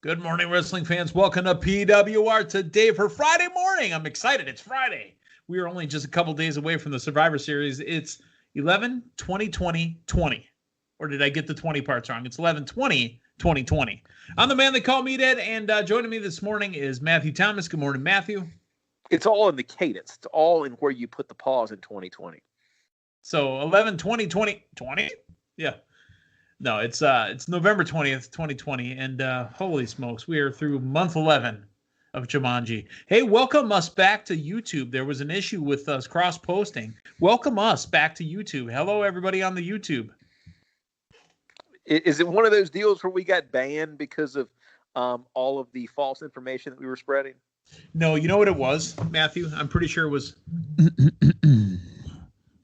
Good morning, wrestling fans. Welcome to PWR today for Friday morning. I'm excited. It's Friday. We are only just a couple days away from the Survivor Series. It's 11/20/2020. Or did I get the 20 parts wrong? It's 11/20/2020. I'm the man they call Meathead, and joining me this morning is Matthew Thomas. Good morning, Matthew. It's all in the cadence. It's all in where you put the pause in 2020. So 11/20/2020? Yeah. No, it's November 20th, 2020, and holy smokes, we are through month 11 of Jumanji. Hey, welcome us back to YouTube. There was an issue with us cross-posting. Welcome us back to YouTube. Hello, everybody on the YouTube. Is it one of those deals where we got banned because of all of the false information that we were spreading? No, you know what it was, Matthew? I'm pretty sure it was...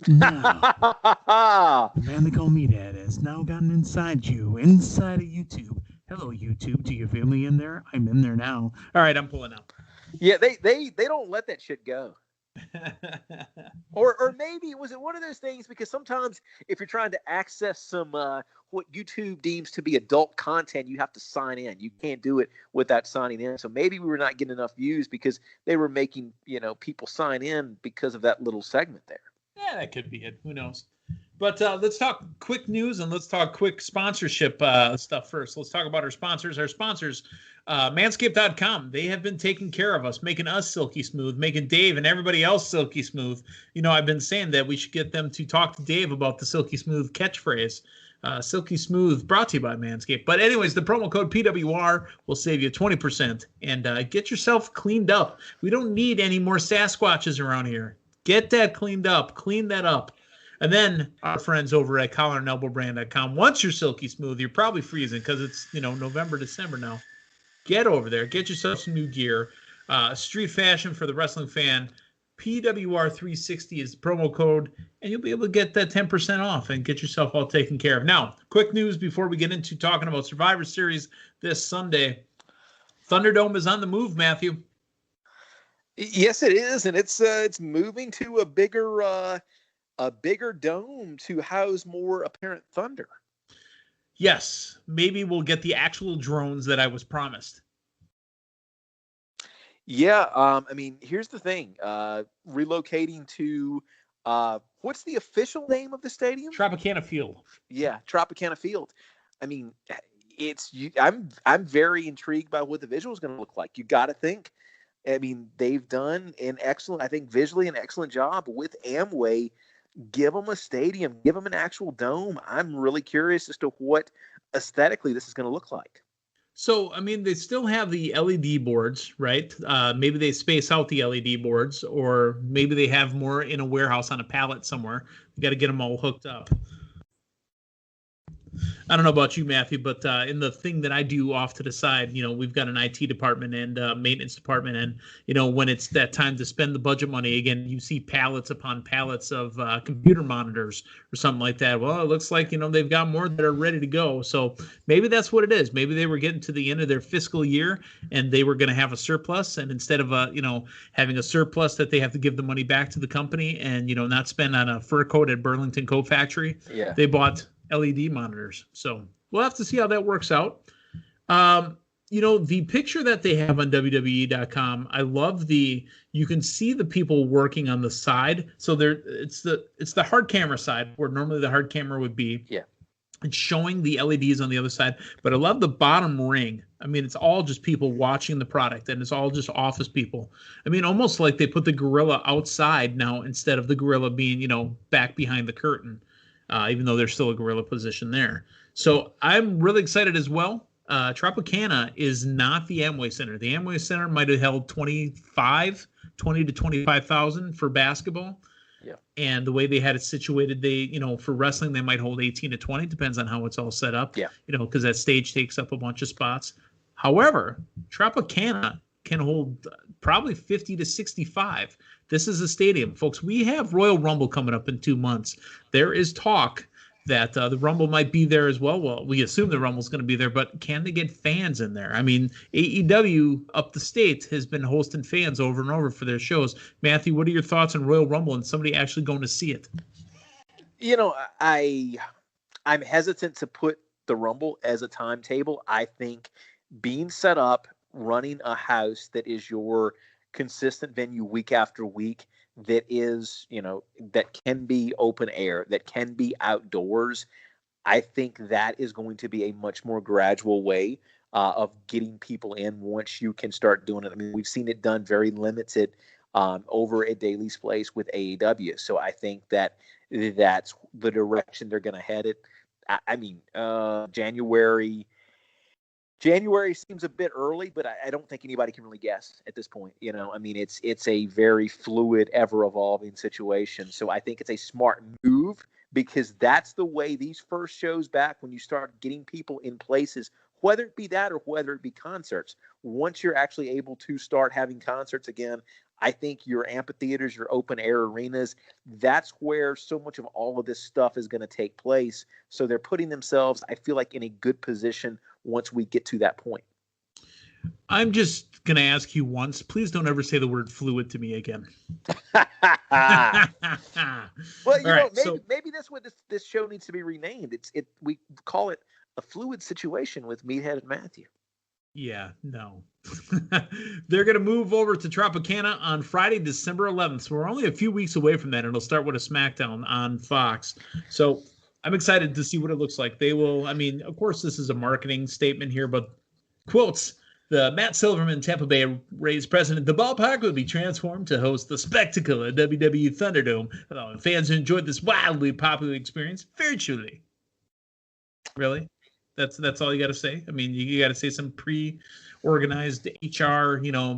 Now, the man they call Meathead has now gotten inside of YouTube. Hello, YouTube. Do you feel me in there? I'm in there now. All right, I'm pulling out. Yeah, they don't let that shit go. or maybe was it one of those things, because sometimes if you're trying to access some what YouTube deems to be adult content, you have to sign in. You can't do it without signing in. So maybe we were not getting enough views because they were making people sign in because of that little segment there. Yeah, that could be it. Who knows? But let's talk quick news and let's talk quick sponsorship stuff first. Let's talk about our sponsors. Our sponsors, Manscaped.com. They have been taking care of us, making us silky smooth, making Dave and everybody else silky smooth. You know, I've been saying that we should get them to talk to Dave about the silky smooth catchphrase. Silky Smooth, brought to you by Manscaped. But anyways, the promo code PWR will save you 20% and get yourself cleaned up. We don't need any more Sasquatches around here. Get that cleaned up. Clean that up. And then our friends over at collarandelbowbrand.com. Once you're silky smooth, you're probably freezing because it's, November, December now. Get over there. Get yourself some new gear. Street fashion for the wrestling fan. PWR360 is the promo code, and you'll be able to get that 10% off and get yourself all taken care of. Now, quick news before we get into talking about Survivor Series this Sunday. Thunderdome is on the move, Matthew. Yes, it is, and it's moving to a bigger dome to house more apparent thunder. Yes, maybe we'll get the actual drones that I was promised. Yeah, I mean, here's the thing: relocating to what's the official name of the stadium? Tropicana Field. Yeah, Tropicana Field. I mean, I'm very intrigued by what the visual is going to look like. You got to think. I mean, they've done visually an excellent job with Amway. Give them a stadium, give them an actual dome. I'm really curious as to what aesthetically this is going to look like. So, I mean, they still have the LED boards, right? Maybe they space out the LED boards, or maybe they have more in a warehouse on a pallet somewhere. You got to get them all hooked up. I don't know about you, Matthew, but in the thing that I do off to the side, we've got an IT department and maintenance department. And, when it's that time to spend the budget money, again, you see pallets upon pallets of computer monitors or something like that. Well, it looks like, they've got more that are ready to go. So maybe that's what it is. Maybe they were getting to the end of their fiscal year and they were going to have a surplus. And instead of, having a surplus that they have to give the money back to the company and, not spend on a fur coat at Burlington Coat Factory, They bought LED monitors. So we'll have to see how that works out. The picture that they have on WWE.com, I love you can see the people working on the side. So it's the hard camera side where normally the hard camera would be. Yeah. It's showing the LEDs on the other side, but I love the bottom ring. I mean, it's all just people watching the product, and it's all just office people. I mean, almost like they put the gorilla outside now instead of the gorilla being, back behind the curtain. Even though there's still a gorilla position there. So I'm really excited as well. Tropicana is not the Amway Center. The Amway Center might have held 20 to 25,000 for basketball. Yeah. And the way they had it situated, for wrestling, they might hold 18 to 20, depends on how it's all set up. Yeah. Because that stage takes up a bunch of spots. However, Tropicana can hold probably 50 to 65. This is a stadium, folks. We have Royal Rumble coming up in 2 months. There is talk that the Rumble might be there as well. Well, we assume the Rumble's going to be there, but can they get fans in there? I mean, AEW up the state has been hosting fans over and over for their shows. Matthew, what are your thoughts on Royal Rumble and somebody actually going to see it? I'm hesitant to put the Rumble as a timetable. I think being set up, running a house that is your consistent venue week after week, that is, that can be open air, that can be outdoors. I think that is going to be a much more gradual way of getting people in once you can start doing it. I mean, we've seen it done very limited over at Daly's Place with AEW. So I think that that's the direction they're going to head it. I mean, January seems a bit early, but I don't think anybody can really guess at this point. I mean, it's a very fluid, ever-evolving situation. So I think it's a smart move, because that's the way these first shows back, when you start getting people in places, whether it be that or whether it be concerts, once you're actually able to start having concerts again, I think your amphitheaters, your open air arenas, that's where so much of all of this stuff is going to take place. So they're putting themselves, I feel like, in a good position once we get to that point. I'm just going to ask you once, please don't ever say the word fluid to me again. Well, maybe that's what this show needs to be renamed. We call it a fluid situation with Meathead and Matthew. Yeah, no. They're going to move over to Tropicana on Friday, December 11th. So we're only a few weeks away from that, and it'll start with a SmackDown on Fox. So I'm excited to see what it looks like. They will, I mean, of course, this is a marketing statement here, but quotes, the Matt Silverman Tampa Bay Rays president, the ballpark will be transformed to host the spectacle at WWE Thunderdome, allowing fans to enjoy this wildly popular experience virtually. Really? That's all you got to say? I mean, you got to say some pre-organized HR,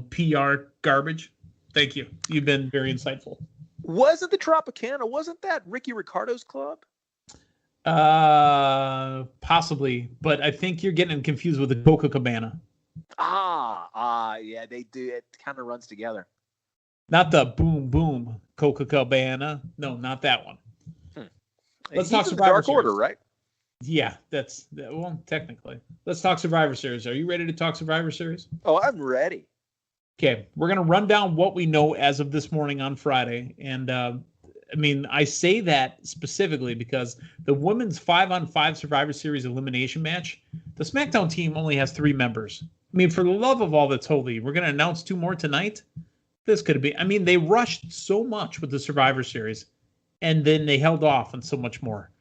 PR garbage? Thank you. You've been very insightful. Wasn't the Tropicana, wasn't that Ricky Ricardo's club? Possibly, but I think you're getting confused with the Coca Cabana. Yeah, they do. It kind of runs together. Not the boom boom Coca Cabana. No, not that one. Let's talk Survivor Dark Series. Order, right? Yeah, technically. Let's talk Survivor Series. Are you ready to talk Survivor Series? Oh, I'm ready. Okay, we're gonna run down what we know as of this morning on Friday, and I say that specifically because the women's 5-on-5 Survivor Series elimination match, the SmackDown team only has 3 members. I mean, for the love of all that's holy, we're going to announce 2 more tonight? This could be... I mean, they rushed so much with the Survivor Series, and then they held off on so much more.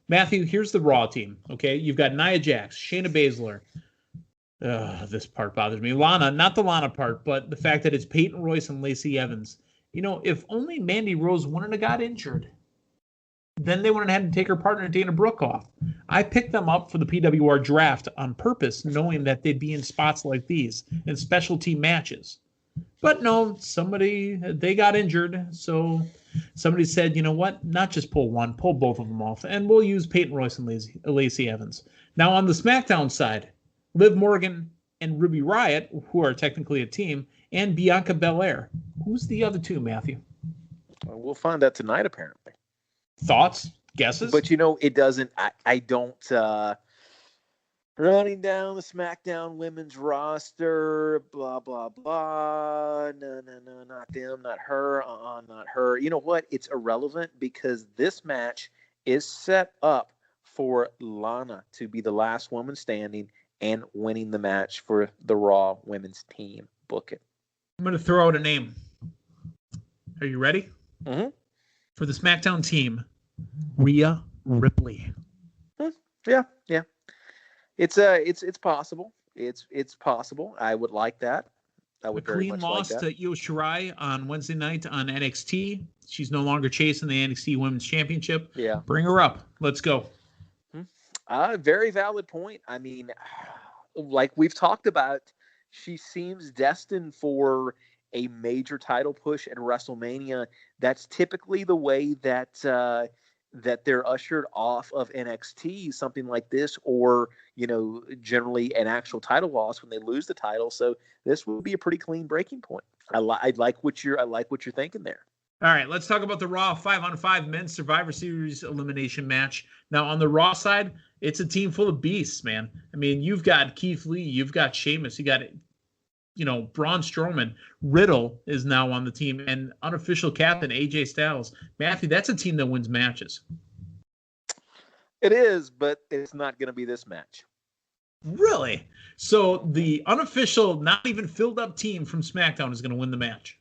Matthew, here's the Raw team, okay? You've got Nia Jax, Shayna Baszler. This part bothers me. Lana, not the Lana part, but the fact that it's Peyton Royce and Lacey Evans. If only Mandy Rose wouldn't have got injured, then they wouldn't have had to take her partner Dana Brooke off. I picked them up for the PWR draft on purpose, knowing that they'd be in spots like these, in specialty matches. But no, they got injured, so somebody said, you know what, not just pull one, pull both of them off, and we'll use Peyton Royce and Lacey Evans. Now on the SmackDown side, Liv Morgan and Ruby Riott, who are technically a team, and Bianca Belair. Who's the other 2, Matthew? Well, we'll find out tonight, apparently. Thoughts? Guesses? But, it doesn't... I don't... running down the SmackDown women's roster, blah, blah, blah. No, not them, not her, not her. You know what? It's irrelevant because this match is set up for Lana to be the last woman standing and winning the match for the Raw women's team. Book it. I'm going to throw out a name. Are you ready? Mm-hmm. For the SmackDown team, Rhea Ripley. Yeah. It's possible. It's possible. I would like that. I would very much like that. McLean lost to Io Shirai on Wednesday night on NXT. She's no longer chasing the NXT Women's Championship. Yeah. Bring her up. Let's go. Very valid point. I mean, like we've talked about, she seems destined for a major title push at WrestleMania. That's typically the way that they're ushered off of NXT, something like this, or generally an actual title loss when they lose the title. So this would be a pretty clean breaking point. I like what you're thinking there. All right, let's talk about the Raw 5-on-5 Men's Survivor Series elimination match. Now, on the Raw side, it's a team full of beasts, man. I mean, you've got Keith Lee, you've got Sheamus, you got, Braun Strowman. Riddle is now on the team, and unofficial captain AJ Styles. Matthew, that's a team that wins matches. It is, but it's not going to be this match. Really? So the unofficial, not even filled up team from SmackDown is going to win the match.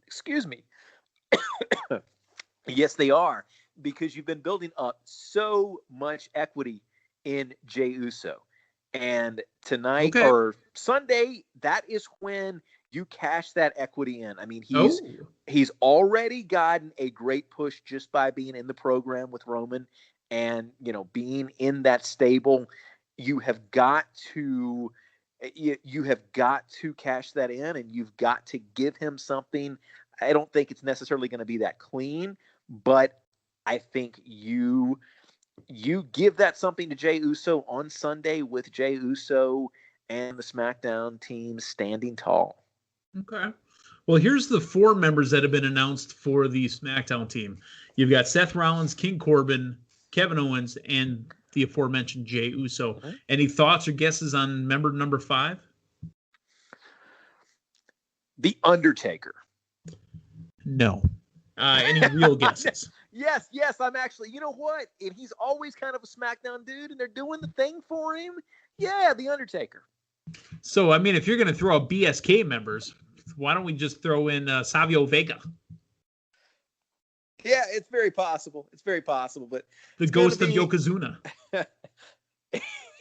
Excuse me. Yes, they are, because you've been building up so much equity in Jey Uso. And tonight or Sunday, that is when you cash that equity in. I mean, he's already gotten a great push just by being in the program with Roman and, being in that stable. You have got to cash that in, and you've got to give him something. I don't think it's necessarily going to be that clean, but I think you give that something to Jey Uso on Sunday with Jey Uso and the SmackDown team standing tall. Okay. Well, here's the 4 members that have been announced for the SmackDown team. You've got Seth Rollins, King Corbin, Kevin Owens, and the aforementioned Jey Uso. Mm-hmm. Any thoughts or guesses on member number 5? The Undertaker. No. Any real guesses? Yes. I'm actually, you know what? And he's always kind of a SmackDown dude, and they're doing the thing for him. Yeah, The Undertaker. So, I mean, if you're going to throw out BSK members, why don't we just throw in Savio Vega? Yeah, it's very possible. But the ghost of Yokozuna.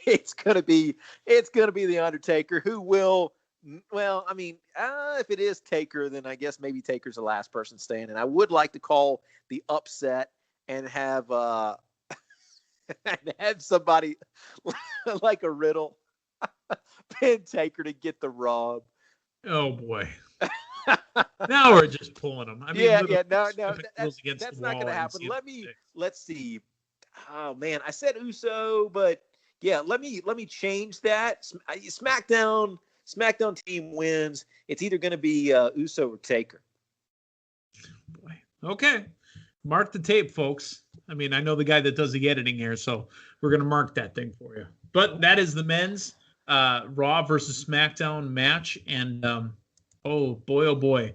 It's gonna be The Undertaker, who will. Well, I mean, if it is Taker, then I guess maybe Taker's the last person standing. I would like to call the upset and have somebody like a Riddle pin Taker to get the rub. Oh boy. Now we're just pulling them. I mean, no, that's not going to happen. Let's see. Oh man, I said Uso, but yeah, let me change that. SmackDown team wins. It's either going to be Uso or Taker. Boy. Okay. Mark the tape, folks. I mean, I know the guy that does the editing here, so we're going to mark that thing for you. But that is the men's Raw versus SmackDown match. And oh boy.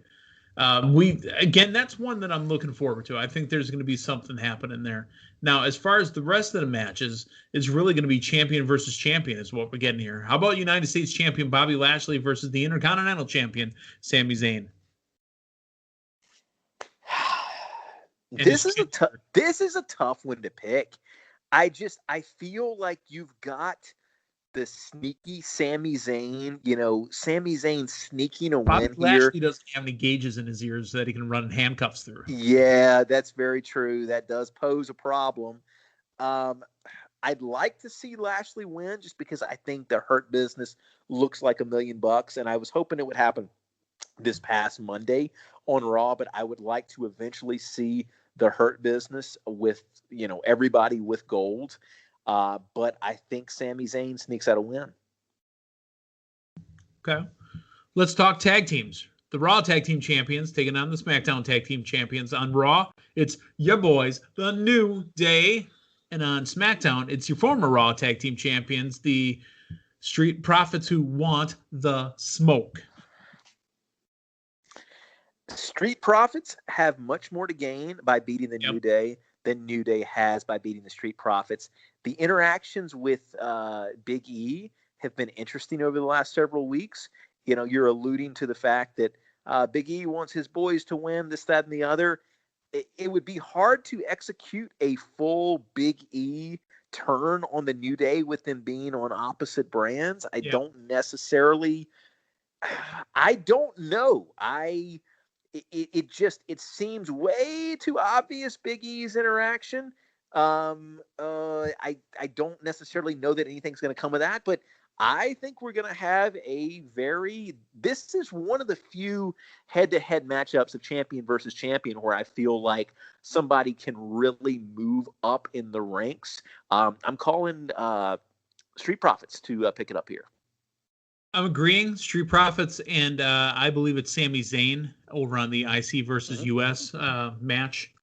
That's one that I'm looking forward to. I think there's going to be something happening there. Now, as far as the rest of the matches, it's really going to be champion versus champion is what we're getting here. How about United States champion Bobby Lashley versus the Intercontinental champion Sami Zayn? This is a tough one to pick. I feel like you've got the sneaky Sami Zayn, Sami Zayn sneaking a win here. Lashley doesn't have any gauges in his ears that he can run handcuffs through. Yeah, that's very true. That does pose a problem. I'd like to see Lashley win just because I think the Hurt Business looks like $1 million, and I was hoping it would happen this past Monday on Raw, but I would like to eventually see the Hurt Business with, everybody with gold. But I think Sami Zayn sneaks out a win. Okay. Let's talk tag teams. The Raw Tag Team Champions taking on the SmackDown Tag Team Champions. On Raw, it's your boys, The New Day. And on SmackDown, it's your former Raw Tag Team Champions, the Street Profits who want the smoke. Street Profits have much more to gain by beating the New Day than New Day has by beating the Street Profits. The interactions with Big E have been interesting over the last several weeks. You're alluding to the fact that Big E wants his boys to win, this, that, and the other. It would be hard to execute a full Big E turn on the New Day with them being on opposite brands. I don't know. It seems way too obvious, Big E's interaction. I don't necessarily know that anything's going to come of that, but I think we're going to have this is one of the few head-to-head matchups of champion versus champion where I feel like somebody can really move up in the ranks. I'm calling Street Profits to pick it up here. I'm agreeing. Street Profits, and I believe it's Sami Zayn over on the IC versus US match.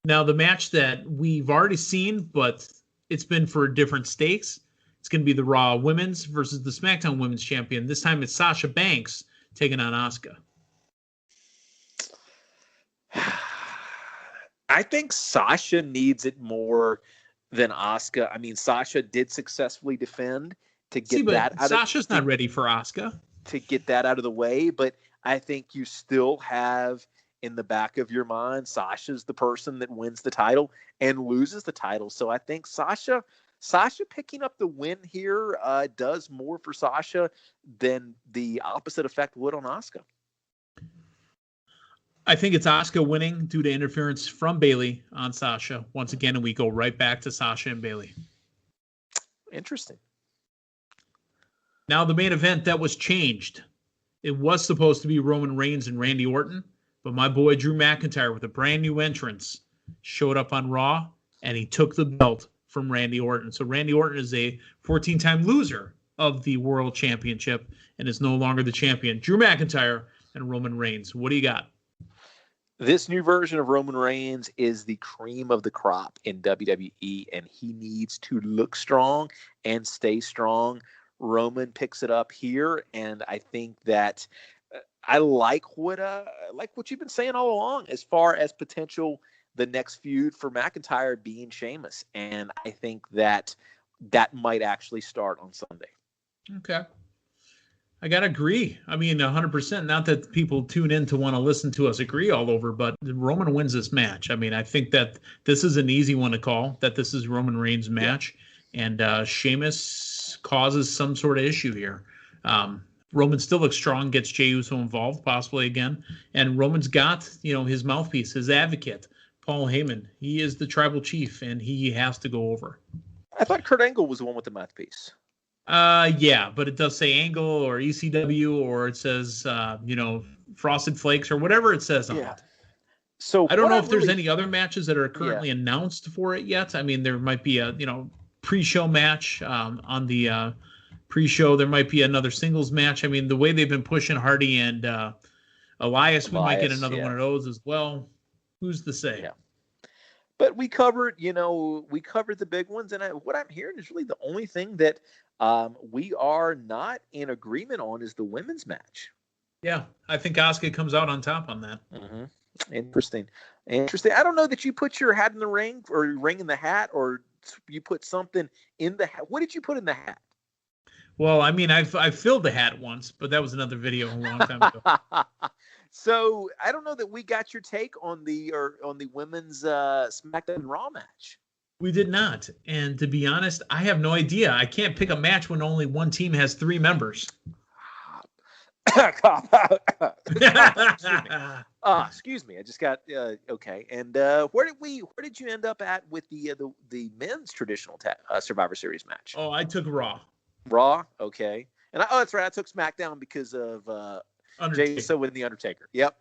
Now, the match that we've already seen, but it's been for different stakes. It's going to be the Raw Women's versus the SmackDown Women's Champion. This time it's Sasha Banks taking on Asuka. I think Sasha needs it more than Asuka. I mean, Sasha did successfully defend to get that out Sasha's not ready for Asuka. To get that out of the way, but I think you still have in the back of your mind, Sasha's the person that wins the title and loses the title. So I think Sasha picking up the win here does more for Sasha than the opposite effect would on Asuka. I think it's Asuka winning due to interference from Bayley on Sasha once again, and we go right back to Sasha and Bayley. Interesting. Now the main event that was changed. It was supposed to be Roman Reigns and Randy Orton, but my boy Drew McIntyre with a brand new entrance showed up on Raw, and he took the belt from Randy Orton. So Randy Orton is a 14-time loser of the World Championship and is no longer the champion. Drew McIntyre and Roman Reigns. What do you got? This new version of Roman Reigns is the cream of the crop in WWE, and he needs to look strong and stay strong. Roman picks it up here, and I think that I like what you've been saying all along as far as potential the next feud for McIntyre being Sheamus, and I think that might actually start on Sunday. Okay. I got to agree. I mean, 100%. Not that people tune in to want to listen to us agree all over, but Roman wins this match. I mean, I think that this is an easy one to call, that this is Roman Reigns' match, and Sheamus causes some sort of issue here. Roman still looks strong, gets Jey Uso involved, possibly again, and Roman's got, his mouthpiece, his advocate, Paul Heyman. He is the tribal chief, and he has to go over. I thought Kurt Angle was the one with the mouthpiece. Yeah, but it does say Angle or ECW, or it says, Frosted Flakes or whatever it says on it. So I don't know if there's any other matches that are currently announced for it yet. I mean, there might be a, pre-show match on the pre-show. There might be another singles match. I mean, the way they've been pushing Hardy and Elias, we might get another one of those as well. Who's to say? Yeah. But we covered the big ones, and what I'm hearing is really the only thing that we are not in agreement on is the women's match. Yeah, I think Asuka comes out on top on that. Mm-hmm. Interesting. I don't know that you put your hat in the ring or ring in the hat, or you put something in the hat. What did you put in the hat? Well, I mean, I filled the hat once, but that was another video a long time ago. So I don't know that we got your take on the women's SmackDown and Raw match. We did not, and to be honest, I have no idea. I can't pick a match when only one team has 3 members. Excuse me. I just got okay. And where did you end up at with the men's traditional Survivor Series match? Oh, I took Raw. Raw, okay. And that's right. I took SmackDown because of Jey Uso with the Undertaker. Yep.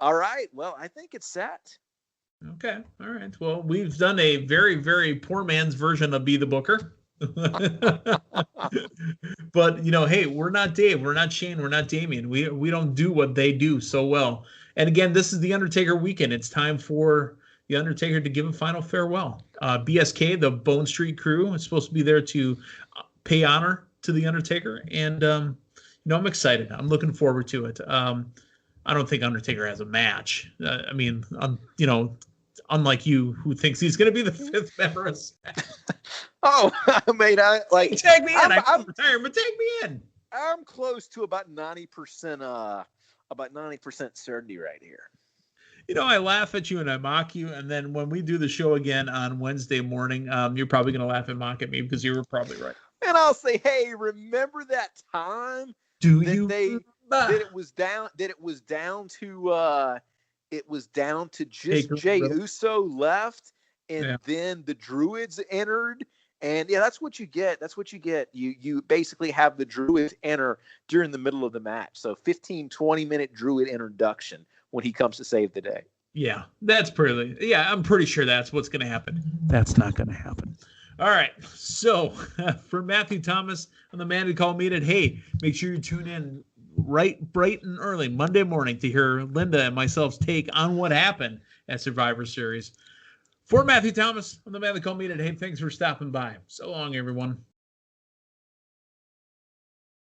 All right. Well, I think it's set. Okay. All right. Well, we've done a very, very poor man's version of Be the Booker. But hey, we're not Dave, we're not Shane, we're not Damian. We don't do what they do so well. And again, this is the Undertaker weekend. It's time for the Undertaker to give a final farewell. BSK, the Bone Street crew, is supposed to be there to pay honor to the Undertaker, and I'm excited. I'm looking forward to it. I don't think Undertaker has a match. I mean, unlike you, who thinks he's going to be the 5th member of SmackDown. Oh, I mean, tag me in. I'm retired, but tag me in. I'm close to about 90%. About 90% certainty right here. I laugh at you and I mock you, and then when we do the show again on Wednesday morning, you're probably going to laugh and mock at me because you were probably right. And I'll say, hey, remember that time? That it was down to just Jey Uso left, and then the Druids entered, and that's what you get. You basically have the Druids enter during the middle of the match. So 15-20 minute Druid introduction when he comes to save the day. Yeah, I'm pretty sure that's what's going to happen. That's not going to happen. All right. So for Matthew Thomas and the man who called Meathead, hey, make sure you tune in bright and early Monday morning to hear Linda and myself's take on what happened at Survivor Series. For Matthew Thomas, I'm the man who called Meathead, hey, thanks for stopping by. So long, everyone.